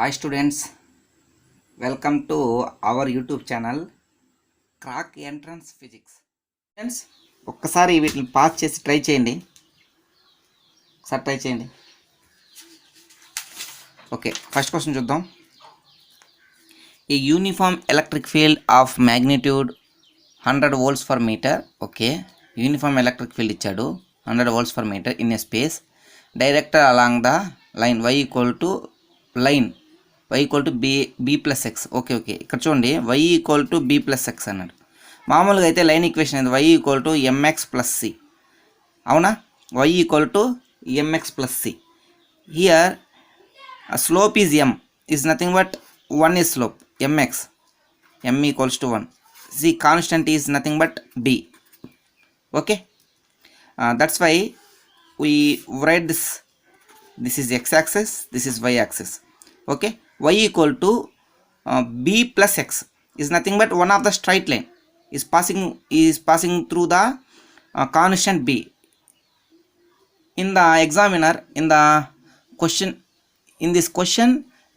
Hi students, welcome to our YouTube channel Crack Entrance Physics. Friends, ఒక్కసారి వీటిని pass చేసి try చేయండి. ఒకసారి ట్రై చేయండి. ఓకే, ఫస్ట్ క్వశ్చన్ చూద్దాం. A uniform electric field of magnitude 100 volts per meter. Okay, uniform electric field ఇచ్చాడు 100 volts per meter in a space director along the line y equal to line y equal to b plus x. Okay ఇక్కడ చూడండి, y equal to b plus x అన్నాడు. మామూలుగా అయితే line equation అనేది y equal to mx plus c, అవునా? y equal to mx plus c. Here slope is m, is nothing but 1 is slope, mx, m equals to 1. C constant is nothing but b. Okay, that's why we write this is x-axis, this is y-axis. Okay, y equal to b plus x is nothing but one of the straight line is passing through the constant b. In the examiner, in the question, in this question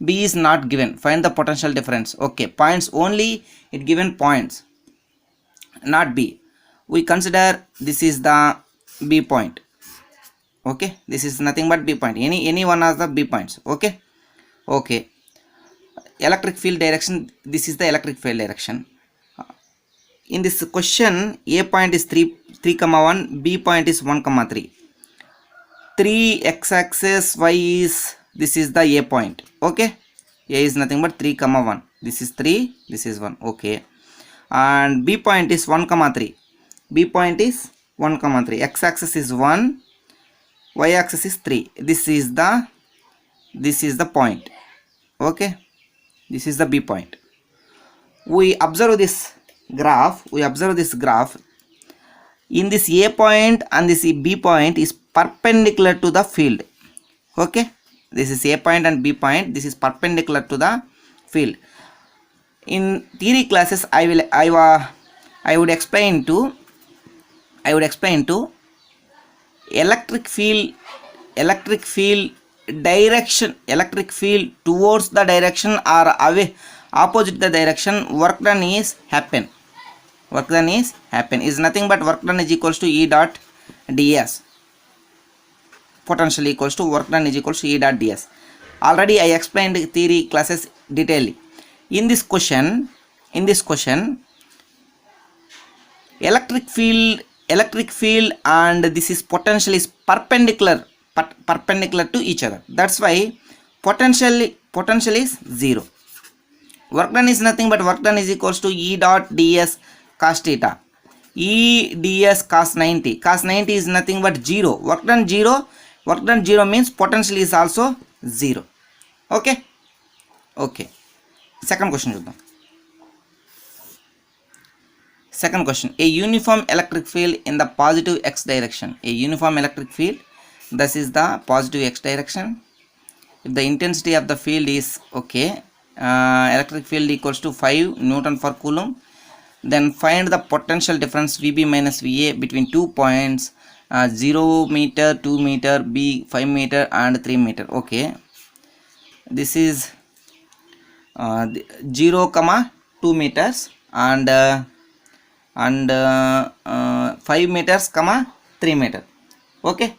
b is not given. Find the potential difference. Okay, points only, it given points, not b. We consider this is the b point. Okay, this is nothing but b point, any one of the b points. Okay, electric field direction, this is the electric field direction. In this question, a point is 3,1, b point is 1,3. 3 x-axis, y is, this is the a point. Okay, a is nothing but 3,1, this is 3, this is 1. Okay, and b point is 1,3, b point is 1,3, x-axis is 1, y-axis is 3. This is the point. Okay, this is the b point. We observe this graph. In this a point and this b point is perpendicular to the field. Okay, this is a point and b point, this is perpendicular to the field. In theory classes I would explain to electric field direction, electric field towards the direction or away, opposite the direction, work done is happen is nothing but work done is equals to E dot ds. Potential equals to work done is equals to E dot ds. Already I explained theory classes detailedly. In this question electric field and this is potential is perpendicular to each other. That's why potential is 0. Work done is nothing but work done is equals to E dot ds cos theta. E ds cos 90. Cos 90 is nothing but 0. Work done 0 means potential is also 0. Okay. Second question చూద్దాం. Second question, a uniform electric field in the positive x direction. A uniform electric field, this is the positive x direction. If the intensity of the field is electric field equals to 5 Newton per Coulomb, then find the potential difference VB minus VA between 2 points, 0 meter, 2 meter, B 5 meter and 3 meter. Okay, this is 0, 2 meters and 5 meters, 3 meter. Okay,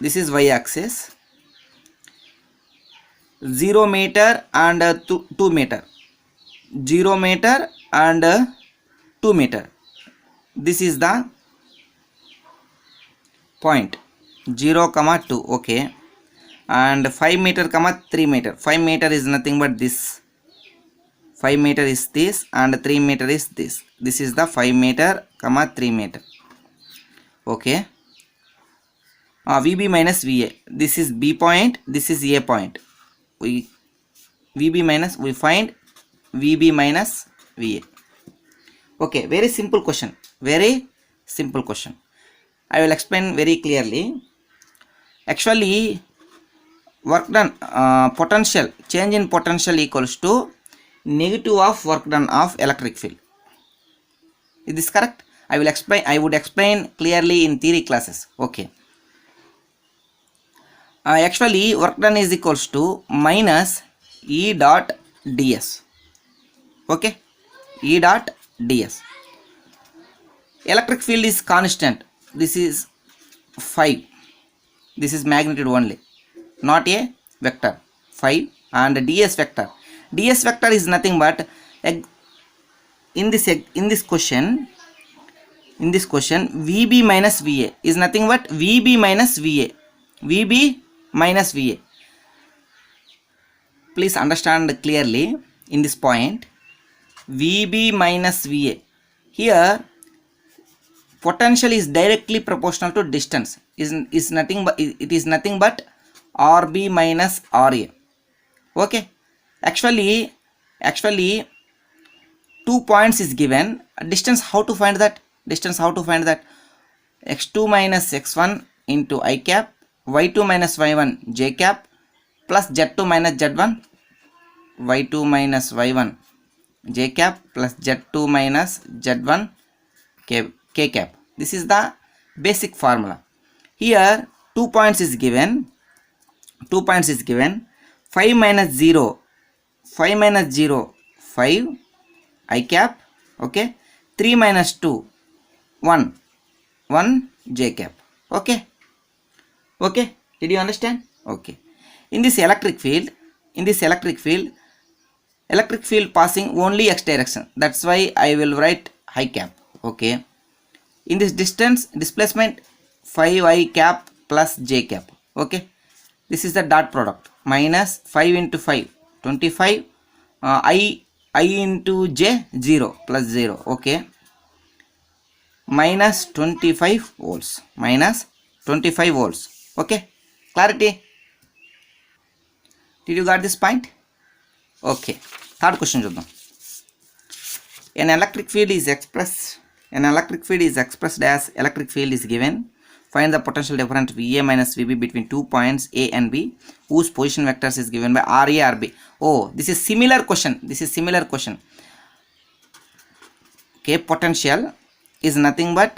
this is y axis, 0 meter and 2 meter, 0 meter and 2 meter. This is the point 0, 2. Okay, and 5 meter, 3 meter. 5 meter is nothing but this, 5 meter is this and 3 meter is this. This is the 5 meter, 3 meter. Okay, VB minus VA, this is B point, this is A point. We find VB minus VA. Okay, very simple question. I will explain very clearly. Actually, work done, potential, change in potential equals to negative of work done of electric field. Is this correct? I would explain clearly in theory classes. Okay, Actually work done is equals to minus E dot ds. Okay, E dot ds. Electric field is constant. This is 5. This is magnitude only, not a vector. 5 and ds vector. Ds vector is nothing but in this question VB minus VA is nothing but VB minus VA. VB minus VA. Please understand clearly in this point. VB minus VA. Here potential is directly proportional to distance. Is nothing but it is nothing but RB minus RA. Okay. Actually 2 points is given. Distance, how to find that? X2 minus x1 into I cap, y2 minus y1 j cap, plus z2 minus z1, y2 minus y1 j cap, plus z2 minus z1 k cap. This is the basic formula. Here 2 points is given. 5 minus 0, 5 I cap. Okay. 3 minus 2, 1 j cap. Okay. Did you understand? Okay. In this electric field passing only x direction. That's why I will write I cap. Okay. In this distance, displacement 5 I cap plus j cap. Okay. This is the dot product. Minus 5 into 5, 25. I into j 0 plus 0. Okay. Minus 25 volts. Okay. Clarity. Did you got this point? Okay. Third question చూద్దాం. An electric field is expressed as electric field is given. Find the potential difference VA minus VB between 2 points A and B whose position vectors is given by RA RB. Oh, this is similar question. Okay, potential is nothing but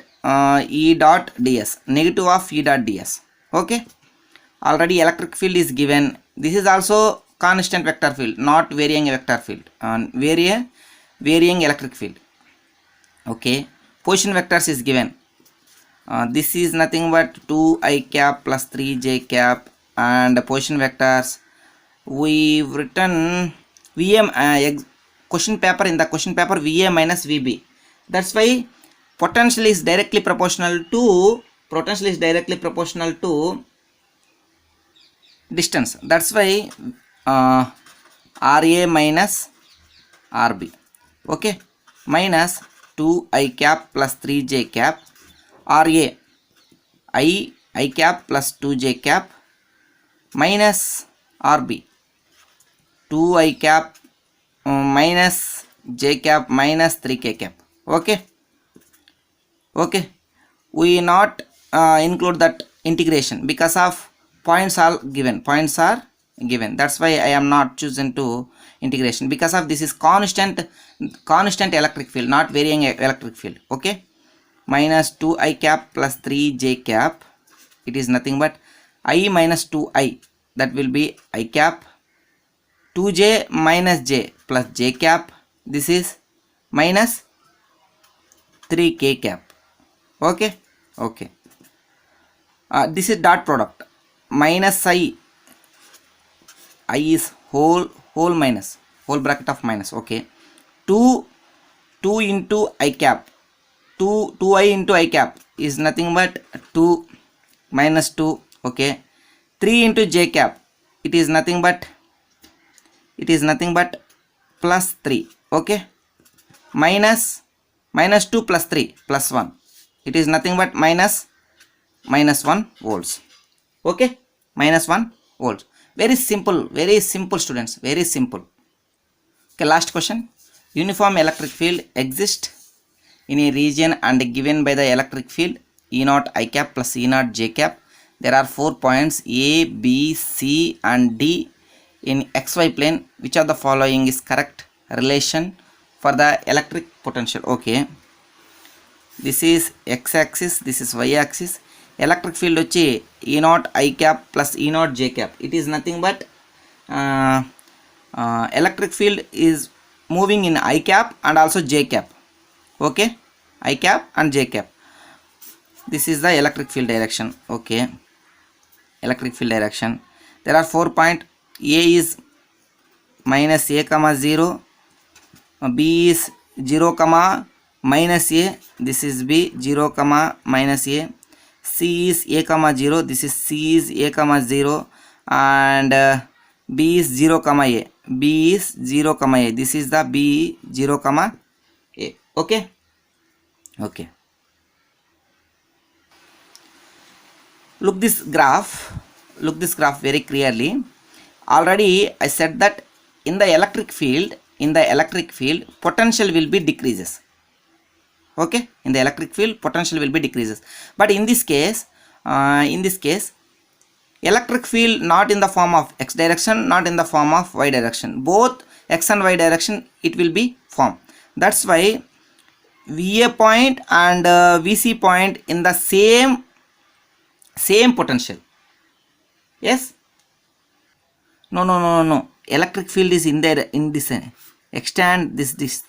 E dot ds, negative of E dot ds. Okay, already electric field is given. This is also constant vector field, not varying vector field, varying electric field. Okay, position vectors is given. This is nothing but 2 I cap plus 3 j cap, and position vectors we've written VM question paper. In the question paper, VA minus VB. That's why potential is directly proportional to distance. That's why RA minus RB. Okay, minus 2 I cap plus 3 j cap, RA I cap plus 2 j cap, minus RB 2 I cap minus j cap minus 3 k cap. Okay, we not include that integration because of points are given. That's why I am not chosen to integration, because of this is constant electric field, not varying electric field. Okay, minus 2 I cap plus 3 j cap, it is nothing but I minus 2 I, that will be I cap, 2j minus j plus j cap, this is minus 3 k cap. Okay. This is dot product. Minus I is whole minus, whole bracket of minus. Okay, 2 into I cap, 2I into I cap is nothing but 2 minus 2. Okay, 3 into j cap, it is nothing but plus 3. Okay, minus 2 plus 3 plus 1, it is nothing but minus 1 volts. Okay, minus 1 volts. Very simple students, very simple. Okay, last question. Uniform electric field exists in a region and given by the electric field E naught I cap plus E naught j cap. There are 4 points A, B, C and D in xy plane. Which of the following is correct relation for the electric potential? Okay, this is x axis, this is y axis. electric field వచ్చి E naught I cap plus E naught J cap. It is nothing but electric field is moving in I cap and also J cap. Okay, I cap and J cap. This is the electric field direction. Okay, electric field direction. There are 4 points. A is minus a comma 0, B is 0 comma minus a, this is B, 0 comma minus a, C is a comma 0, this is C is a comma 0, and B is 0 comma a, B is 0 comma a, this is the B 0 comma a. Okay, okay. Look this graph very clearly. Already I said that in the electric field potential will be decreases. Okay, in the electric field potential will be decreases, but in this case electric field not in the form of x direction, not in the form of y direction, both x and y direction it will be formed. That's why VA point and VC point in the same potential. Yes, no, electric field is in there, in this extend this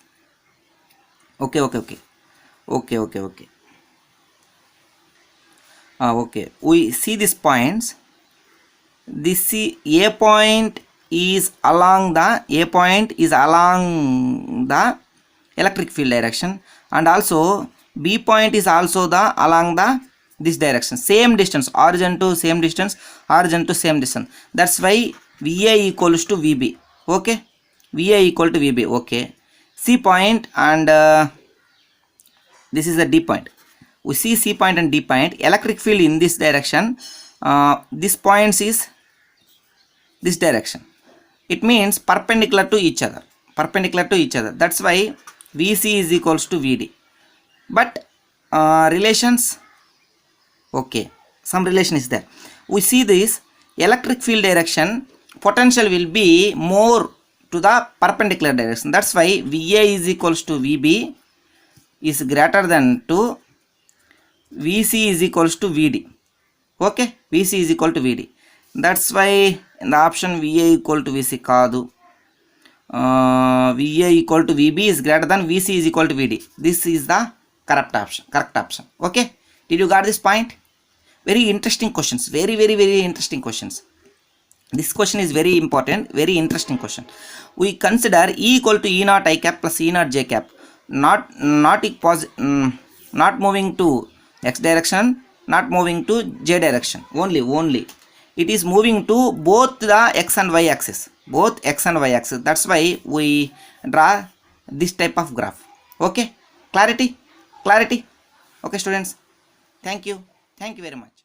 okay. Okay, we see these points. This A point is along the electric field direction, and also B point is also along this direction, same distance, origin to same distance. That's why VA equals to VB. Okay, VA equal to VB. Okay, C point and this is the D point. We see C point and D point. Electric field in this direction, this points is this direction. It means perpendicular to each other. That's why VC is equals to VD. But relations, okay, some relation is there. We see this electric field direction potential will be more to the perpendicular direction. That's why VA is equals to VB is greater than to VC is equals to VD. Okay, VC is equal to VD. That's why in the option VA equal to VC kaadu, VA equal to VB is greater than VC is equal to VD. This is the correct option. Okay, did you got this point? Very interesting questions, very interesting questions. This question is very important, very interesting question. We consider E equal to E naught I cap plus E naught J cap, not moving to x direction, not moving to J direction, only it is moving to both the x and y axis, That's why we draw this type of graph. Okay, clarity. Okay students, thank you very much.